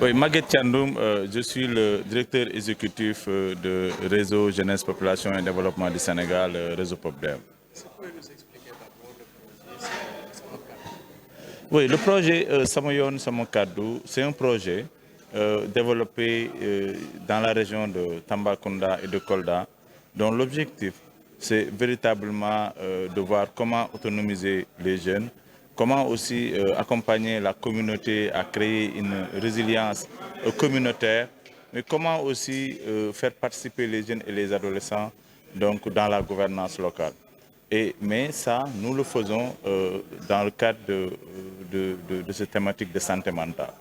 Oui, Maguette Thiandoum, je suis le directeur exécutif de Réseau Jeunesse, Population et Développement du Sénégal, Réseau POPDEV. Est-ce que vous pouvez nous expliquer d'abord le projet Samakadou? Oui, le projet Samoyon Samokadou, c'est un projet développé dans la région de Tambacounda et de Kolda, dont l'objectif, c'est véritablement de voir comment autonomiser les jeunes, comment aussi accompagner la communauté à créer une résilience communautaire, mais comment aussi faire participer les jeunes et les adolescents donc, dans la gouvernance locale. Mais ça, nous le faisons dans le cadre de cette thématique de santé mentale.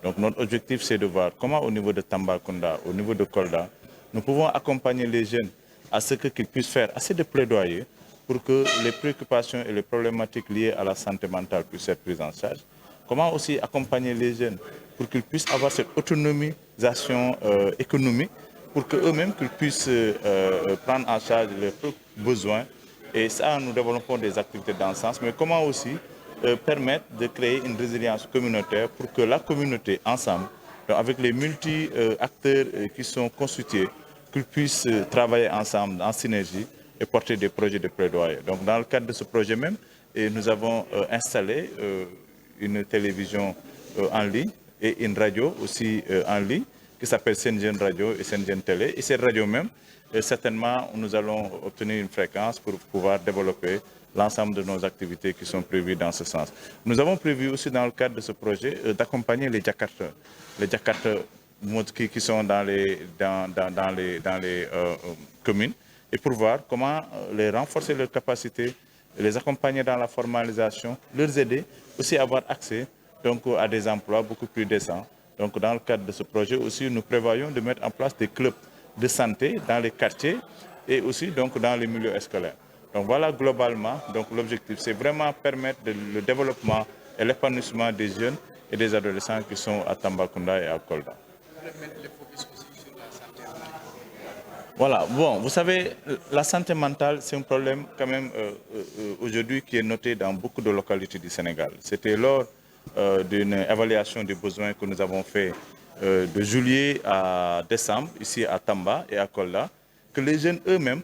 Donc notre objectif, c'est de voir comment au niveau de Tambacounda, au niveau de Kolda, nous pouvons accompagner les jeunes à ce qu'ils puissent faire assez de plaidoyer pour que les préoccupations et les problématiques liées à la santé mentale puissent être prises en charge. Comment aussi accompagner les jeunes pour qu'ils puissent avoir cette autonomisation économique, pour qu'eux-mêmes qu'ils puissent prendre en charge leurs besoins. Et ça, nous développons des activités dans ce sens, mais comment aussi permettre de créer une résilience communautaire pour que la communauté, ensemble, donc avec les multi-acteurs qui sont constitués, qu'ils puissent travailler ensemble en synergie et porter des projets de plaidoyer. Donc dans le cadre de ce projet même, nous avons installé une télévision en ligne et une radio aussi en ligne qui s'appelle Sengen Radio et Sengen Télé. Et cette radio même, certainement, nous allons obtenir une fréquence pour pouvoir développer l'ensemble de nos activités qui sont prévues dans ce sens. Nous avons prévu aussi dans le cadre de ce projet d'accompagner les Jakarta qui sont dans les communes et pour voir comment les renforcer leurs capacités, les accompagner dans la formalisation, leur aider aussi à avoir accès donc, à des emplois beaucoup plus décents. Donc dans le cadre de ce projet aussi, nous prévoyons de mettre en place des clubs de santé dans les quartiers et aussi donc, dans les milieux scolaires. Donc voilà globalement, donc l'objectif, c'est vraiment permettre le développement et l'épanouissement des jeunes et des adolescents qui sont à Tambacounda et à Kolda. Voilà, bon, vous savez, la santé mentale, c'est un problème quand même aujourd'hui qui est noté dans beaucoup de localités du Sénégal. C'était lors d'une évaluation des besoins que nous avons fait de juillet à décembre, ici à Tamba et à Kolda, que les jeunes eux-mêmes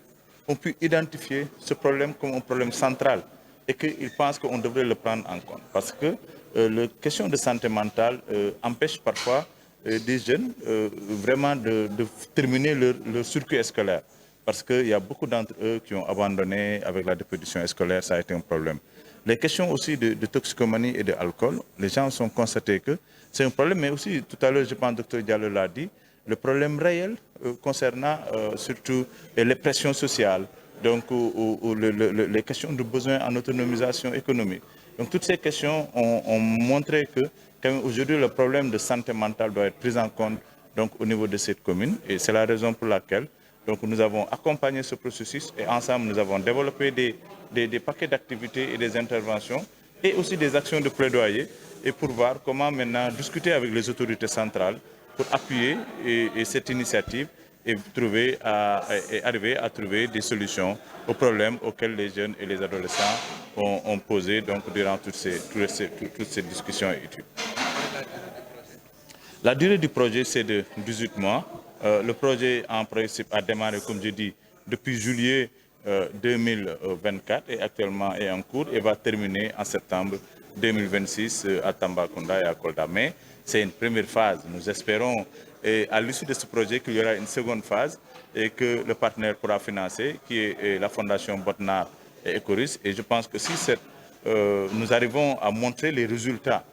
ont pu identifier ce problème comme un problème central et qu'ils pensent qu'on devrait le prendre en compte. Parce que la question de santé mentale empêche parfois des jeunes vraiment de terminer leur circuit scolaire. Parce qu'il y a beaucoup d'entre eux qui ont abandonné avec la dépétition scolaire, ça a été un problème. Les questions aussi de toxicomanie et d'alcool, les gens ont constaté que c'est un problème, mais aussi, tout à l'heure, je pense que Dr Diallo l'a dit, le problème réel concernant surtout les pressions sociales, donc les questions de besoin en autonomisation économique. Donc toutes ces questions ont montré que aujourd'hui le problème de santé mentale doit être pris en compte donc, au niveau de cette commune et c'est la raison pour laquelle donc, nous avons accompagné ce processus et ensemble nous avons développé des paquets d'activités et des interventions et aussi des actions de plaidoyer et pour voir comment maintenant discuter avec les autorités centrales pour appuyer cette initiative et arriver à trouver des solutions aux problèmes auxquels les jeunes et les adolescents ont posé donc, durant toutes ces discussions et études. La durée du projet, c'est de 18 mois. Le projet, en principe, a démarré, comme je dis, depuis juillet 2024 et actuellement est en cours et va terminer en septembre 2026 à Tambacounda et à Kolda. Mais c'est une première phase. Nous espérons, à l'issue de ce projet, qu'il y aura une seconde phase et que le partenaire pourra financer, qui est la Fondation Botnar et Ecoris. Et je pense que si nous arrivons à montrer les résultats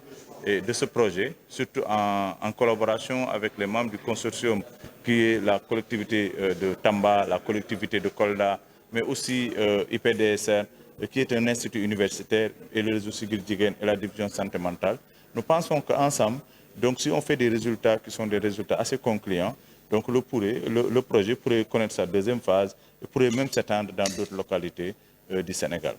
de ce projet, surtout en collaboration avec les membres du consortium qui est la collectivité de Tamba, la collectivité de Kolda, mais aussi IPDSR, qui est un institut universitaire, et le réseau Sigil Djigen et la division santé mentale. Nous pensons qu'ensemble, donc si on fait des résultats qui sont des résultats assez concluants, donc le projet pourrait connaître sa deuxième phase et pourrait même s'étendre dans d'autres localités du Sénégal.